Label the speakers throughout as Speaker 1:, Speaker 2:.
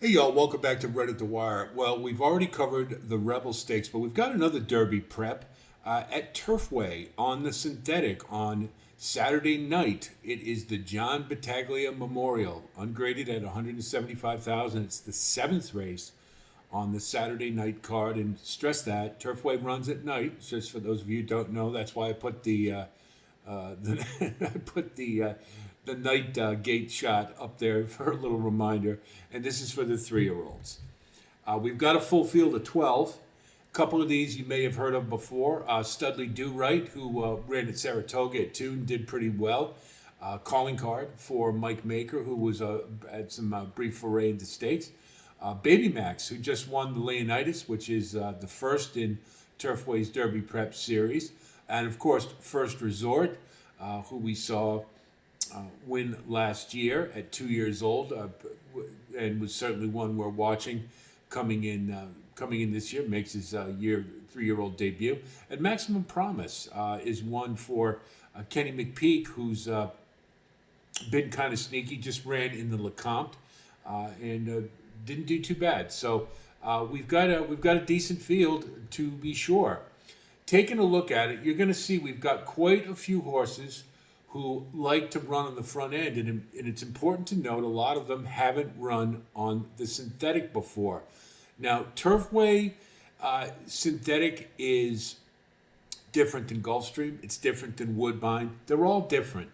Speaker 1: Hey y'all, welcome back to Red at the Wire. Well, we've already covered the Rebel Stakes, but we've got another Derby prep at Turfway on the synthetic on Saturday night. It is the John Battaglia Memorial, ungraded at 175,000. It's the seventh race on the Saturday night card, and stress that Turfway runs at night. Just for those of you who don't know, that's why I put I put the night gate shot up there for a little reminder, and this is for the 3-year-olds. We've got a full field of 12. A couple of these you may have heard of before. Studley Do Right, who ran at Saratoga at 2 and did pretty well. Calling card for Mike Maker, who was had some brief foray into stakes. Baby Max, who just won the Leonidas, which is the first in Turfway's Derby Prep Series. And of course, First Resort, who we saw win last year at 2 years old, and was certainly one we're watching coming in this year. Makes his 3-year-old debut. And Maximum Promise is one for Kenny McPeak, who's been kind of sneaky. Just ran in the Lecomte and didn't do too bad. So we've got a decent field to be sure. Taking a look at it, you're going to see we've got quite a few horses who like to run on the front end, and it's important to note a lot of them haven't run on the synthetic before. Now, Turfway synthetic is different than Gulfstream. It's different than Woodbine. They're all different.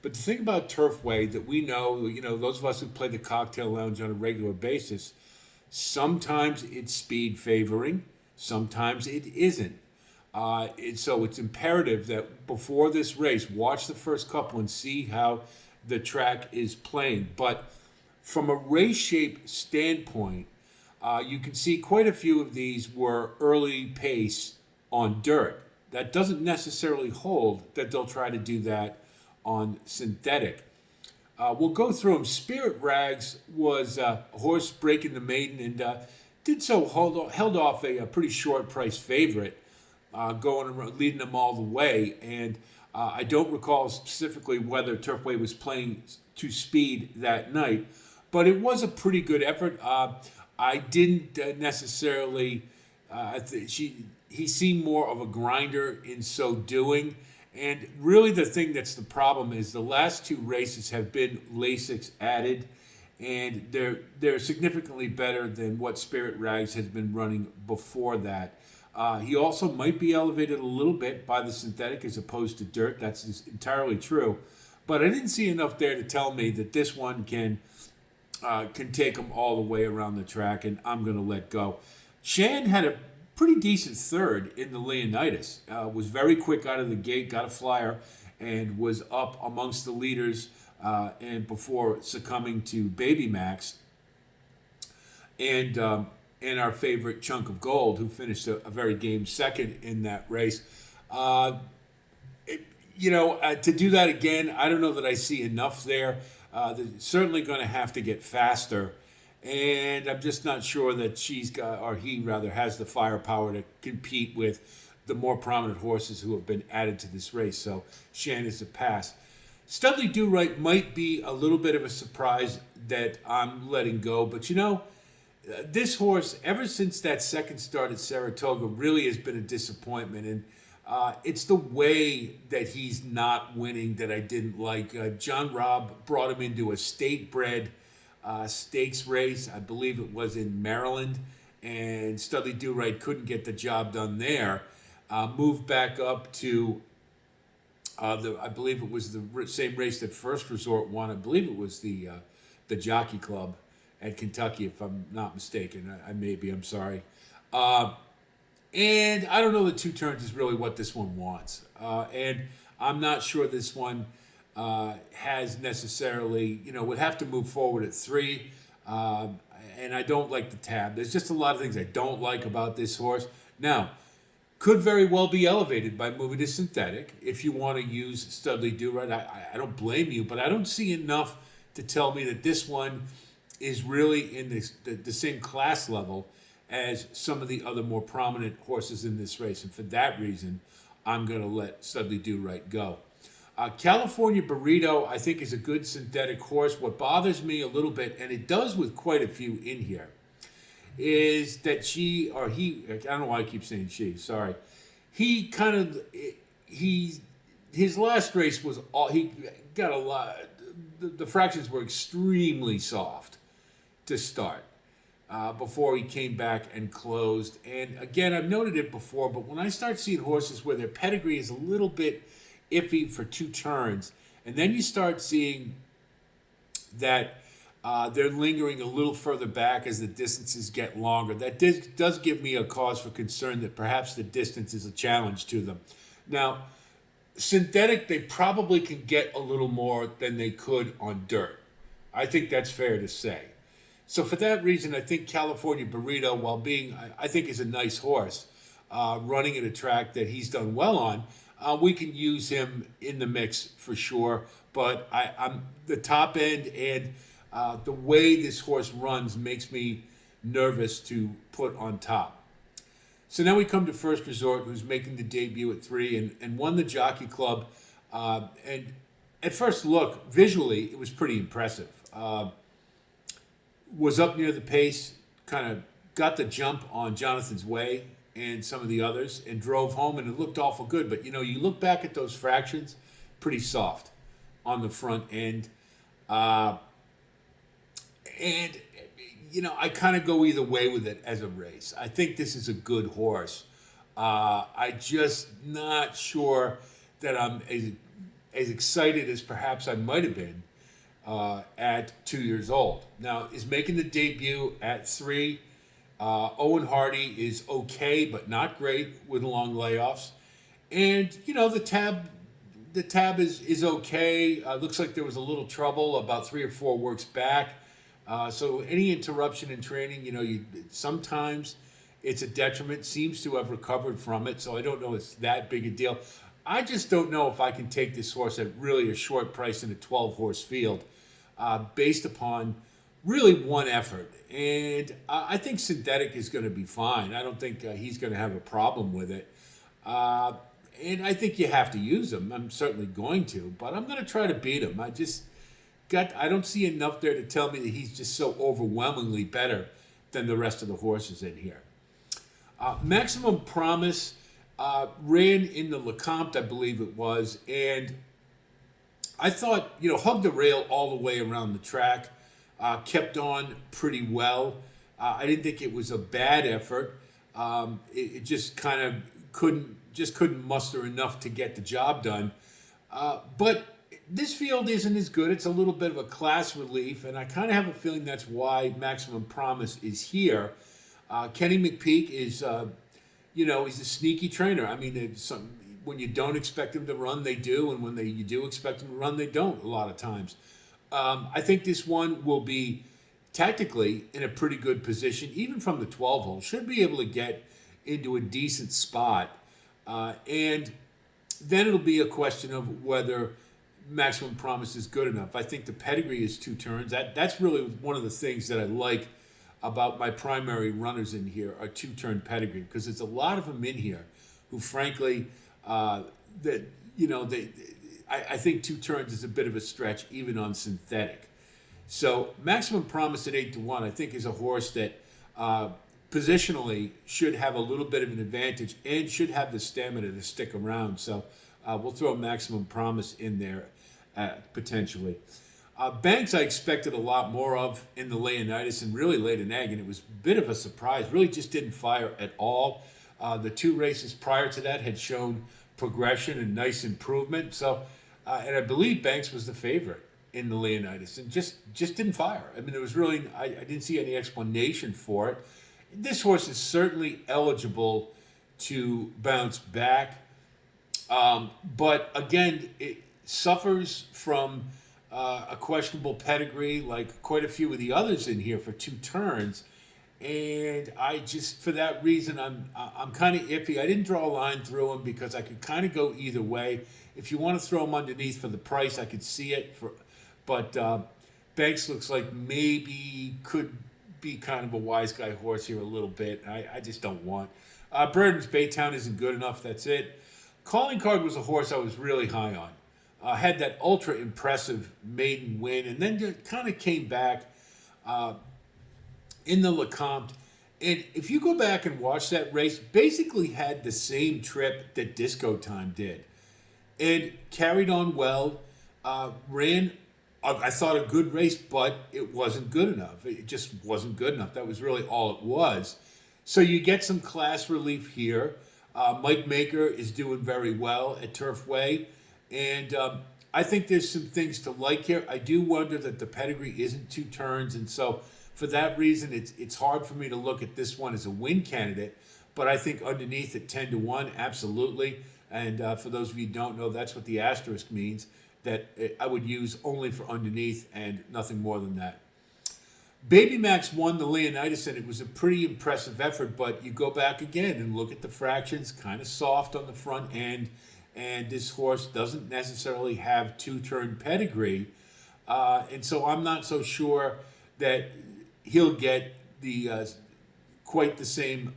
Speaker 1: But the thing about Turfway that we know, those of us who play the cocktail lounge on a regular basis, sometimes it's speed favoring, sometimes it isn't. So it's imperative that before this race, watch the first couple and see how the track is playing. But from a race shape standpoint, you can see quite a few of these were early pace on dirt. That doesn't necessarily hold that they'll try to do that on synthetic. We'll go through them. Spirit Rags was a horse breaking the maiden and did so held off a pretty short price favorite. Leading them all the way. And I don't recall specifically whether Turfway was playing to speed that night, but it was a pretty good effort. I didn't necessarily. He seemed more of a grinder in so doing. And really, the thing that's the problem is the last two races have been Lasix added, and they're significantly better than what Spirit Rags has been running before that. He also might be elevated a little bit by the synthetic as opposed to dirt. That's entirely true. But I didn't see enough there to tell me that this one can take him all the way around the track, and I'm going to let go. Shan had a pretty decent third in the Leonidas. Was very quick out of the gate, got a flyer, and was up amongst the leaders and before succumbing to Baby Max. And our favorite Chunk of Gold, who finished a very game second in that race. To do that again, I don't know that I see enough there. They're certainly going to have to get faster, and I'm just not sure that he has the firepower to compete with the more prominent horses who have been added to this race. So Shan is a pass. Studley Do Right might be a little bit of a surprise that I'm letting go, but this horse, ever since that second start at Saratoga, really has been a disappointment. And it's the way that he's not winning that I didn't like. John Robb brought him into a state-bred stakes race. I believe it was in Maryland. And Studley Do Right couldn't get the job done there. Moved back up to, I believe it was the same race that First Resort won. I believe it was the Jockey Club at Kentucky, if I'm not mistaken. I may be, I'm sorry. And I don't know that 2 turns is really what this one wants. And I'm not sure this one has necessarily, would have to move forward at 3. And I don't like the tab. There's just a lot of things I don't like about this horse. Now, could very well be elevated by moving to synthetic if you want to use Studley Do Right. I don't blame you, but I don't see enough to tell me that this one is really in the same class level as some of the other more prominent horses in this race. And for that reason, I'm going to let Studley Do Right go. California Burrito, I think, is a good synthetic horse. What bothers me a little bit, and it does with quite a few in here, is that she or he, I don't know why I keep saying she, sorry. He kind of, he, his last race was all, he got a lot, the fractions were extremely soft to start before he came back and closed. And again, I've noted it before, but when I start seeing horses where their pedigree is a little bit iffy for 2 turns, and then you start seeing that they're lingering a little further back as the distances get longer, that does give me a cause for concern that perhaps the distance is a challenge to them. Now, synthetic, they probably can get a little more than they could on dirt. I think that's fair to say. So for that reason, I think California Burrito, while being, I think is a nice horse, running at a track that he's done well on, we can use him in the mix for sure. But I'm the top end, and the way this horse runs makes me nervous to put on top. So now we come to First Resort, who's making the debut at 3 and won the Jockey Club. And at first look, visually, it was pretty impressive. Was up near the pace, kind of got the jump on Jonathan's Way and some of the others, and drove home, and it looked awful good. But, you look back at those fractions, pretty soft on the front end. And, I kind of go either way with it as a race. I think this is a good horse. I just not sure that I'm as excited as perhaps I might have been at 2 years old. Now, is making the debut at 3. Owen Hardy is okay, but not great with long layoffs. And, the tab is okay. Looks like there was a little trouble about 3 or 4 works back. So any interruption in training, sometimes it's a detriment. Seems to have recovered from it, so I don't know if it's that big a deal. I just don't know if I can take this horse at really a short price in a 12-horse field based upon really one effort. And I think synthetic is going to be fine. I don't think he's going to have a problem with it. And I think you have to use him. I'm certainly going to, but I'm going to try to beat him. I don't see enough there to tell me that he's just so overwhelmingly better than the rest of the horses in here. Maximum Promise ran in the Lecomte, I believe it was, and I thought, hugged the rail all the way around the track, kept on pretty well. I didn't think it was a bad effort. It just kind of couldn't muster enough to get the job done. But this field isn't as good. It's a little bit of a class relief, and I kind of have a feeling that's why Maximum Promise is here. Kenny McPeak is, he's a sneaky trainer. I mean, when you don't expect him to run, they do, and when you do expect him to run, they don't a lot of times. I think this one will be tactically in a pretty good position, even from the 12 hole. Should be able to get into a decent spot, and then it'll be a question of whether Maximum Promise is good enough. I think the pedigree is 2 turns. That's really one of the things that I like about my primary runners in here are 2-turn pedigree, because there's a lot of them in here who, frankly, I think 2 turns is a bit of a stretch even on synthetic. So Maximum Promise at 8-1, I think, is a horse that positionally should have a little bit of an advantage and should have the stamina to stick around. So we'll throw Maximum Promise in there potentially. Banks I expected a lot more of in the Leonidas and really laid an egg, and it was a bit of a surprise. Really just didn't fire at all. The 2 races prior to that had shown progression and nice improvement. So, and I believe Banks was the favorite in the Leonidas and just didn't fire. I mean, there was really, I didn't see any explanation for it. This horse is certainly eligible to bounce back. But again, it suffers from a questionable pedigree, like quite a few of the others in here for 2 turns, and I just, for that reason, I'm kind of iffy. I didn't draw a line through him because I could kind of go either way. If you want to throw him underneath for the price, I could see it. But Banks looks like maybe could be kind of a wise guy horse here a little bit. I just don't want. Burden's Baytown isn't good enough. That's it. Calling Card was a horse I was really high on. had that ultra impressive maiden win, and then kind of came back in the Lecomte. And if you go back and watch that race, basically had the same trip that Disco Time did, and carried on well. Ran, I thought, a good race, but it wasn't good enough. It just wasn't good enough. That was really all it was. So you get some class relief here. Mike Maker is doing very well at Turfway, and I think there's some things to like here. I do wonder that the pedigree isn't 2 turns, and so for that reason, it's hard for me to look at this one as a win candidate. But I think underneath at 10-1, absolutely. And for those of you who don't know, that's what the asterisk means. That I would use only for underneath and nothing more than that. Baby Max won the Leonidas, and it was a pretty impressive effort, but you go back again and look at the fractions, kind of soft on the front end, and this horse doesn't necessarily have 2-turn pedigree, and so I'm not so sure that he'll get the quite the same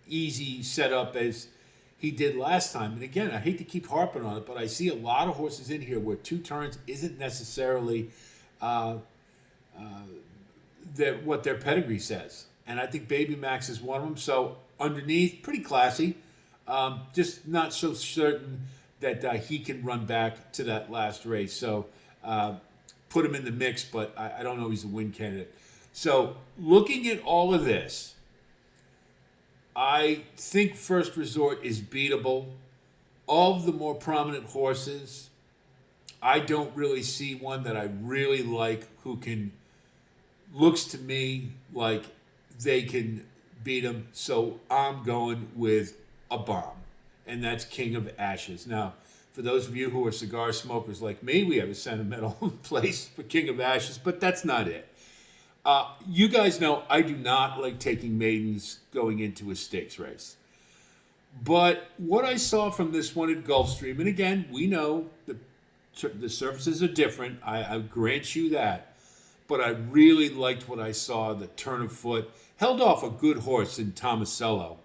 Speaker 1: easy setup as he did last time. And again, I hate to keep harping on it, but I see a lot of horses in here where 2 turns isn't necessarily what their pedigree says. And I think Baby Max is one of them. So underneath, pretty classy. Just not so certain that he can run back to that last race. So put him in the mix, but I don't know he's a win candidate. So looking at all of this, I think First Resort is beatable. Of the more prominent horses, I don't really see one that I really like who looks to me like they can beat him. So I'm going with a bomb, and that's King of Ashes. Now, for those of you who are cigar smokers like me, we have a sentimental place for King of Ashes, but that's not it. You guys know I do not like taking maidens going into a stakes race. But what I saw from this one at Gulfstream, and again, we know the surfaces are different. I grant you that. But I really liked what I saw, the turn of foot. Held off a good horse in Tomasello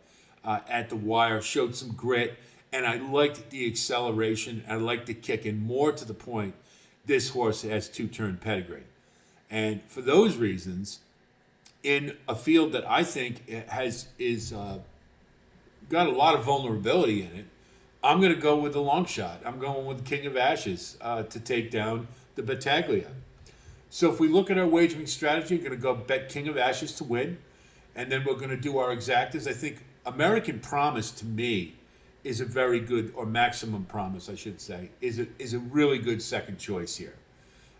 Speaker 1: at the wire, showed some grit, and I liked the acceleration. I liked the kick, and more to the point, this horse has 2-turn pedigree. And for those reasons, in a field that I think is got a lot of vulnerability in it, I'm going to go with the long shot. I'm going with King of Ashes to take down the Battaglia. So if we look at our wagering strategy, we're going to go bet King of Ashes to win, and then we're going to do our exactas. I think American Promise, to me, is a very good, or Maximum Promise, I should say, is a really good second choice here.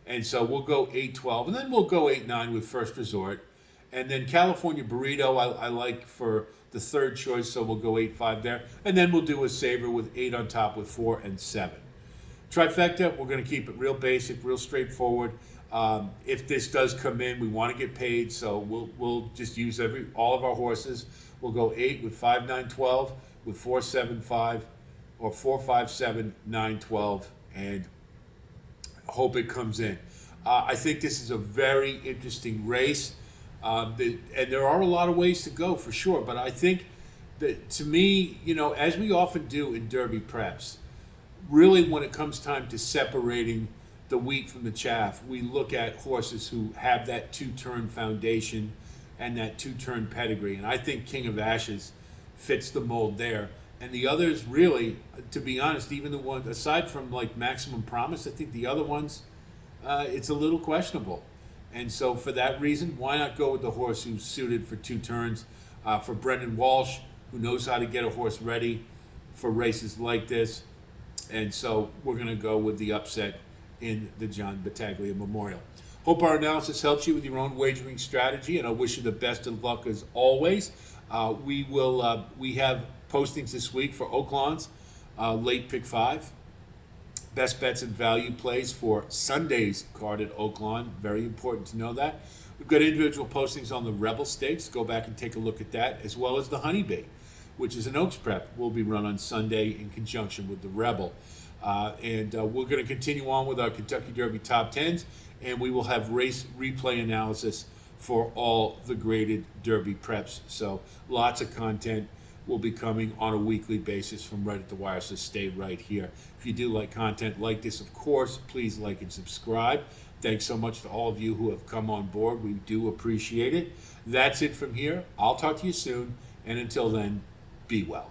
Speaker 1: And so we'll go 8-12, and then we'll go 8-9 with First Resort. And then California Burrito, I like for the third choice, so we'll go 8-5 there. And then we'll do a saver with 8 on top with 4 and 7. Trifecta, we're going to keep it real basic, real straightforward. If this does come in, we want to get paid, so we'll just use all of our horses. We'll go 8 with 5, 9, 12, with 4, 7, 5, or 4, 5, 7, 9, 12, and hope it comes in. I think this is a very interesting race, and there are a lot of ways to go for sure. But I think that, to me, as we often do in Derby preps, really when it comes time to separating the wheat from the chaff, we look at horses who have that 2-turn foundation and that 2-turn pedigree. And I think King of Ashes fits the mold there. And the others, really, to be honest, even the ones, aside from like Maximum Promise, I think the other ones, it's a little questionable. And so for that reason, why not go with the horse who's suited for 2 turns? For Brendan Walsh, who knows how to get a horse ready for races like this. And so we're going to go with the upset in the John Battaglia Memorial. Hope our analysis helps you with your own wagering strategy, and I wish you the best of luck as always. We have postings this week for Oaklawn's late pick 5, best bets and value plays for Sunday's card at Oaklawn. Very important to know that. We've got individual postings on the Rebel Stakes. Go back and take a look at that, as well as the Honeybee, which is an Oaks prep, will be run on Sunday in conjunction with the Rebel. And we're going to continue on with our Kentucky Derby top 10s, and we will have race replay analysis for all the graded Derby preps. So lots of content will be coming on a weekly basis from Right at the Wire, so stay right here. If you do like content like this, of course, please like and subscribe. Thanks so much to all of you who have come on board. We do appreciate it. That's it from here. I'll talk to you soon, and until then, be well.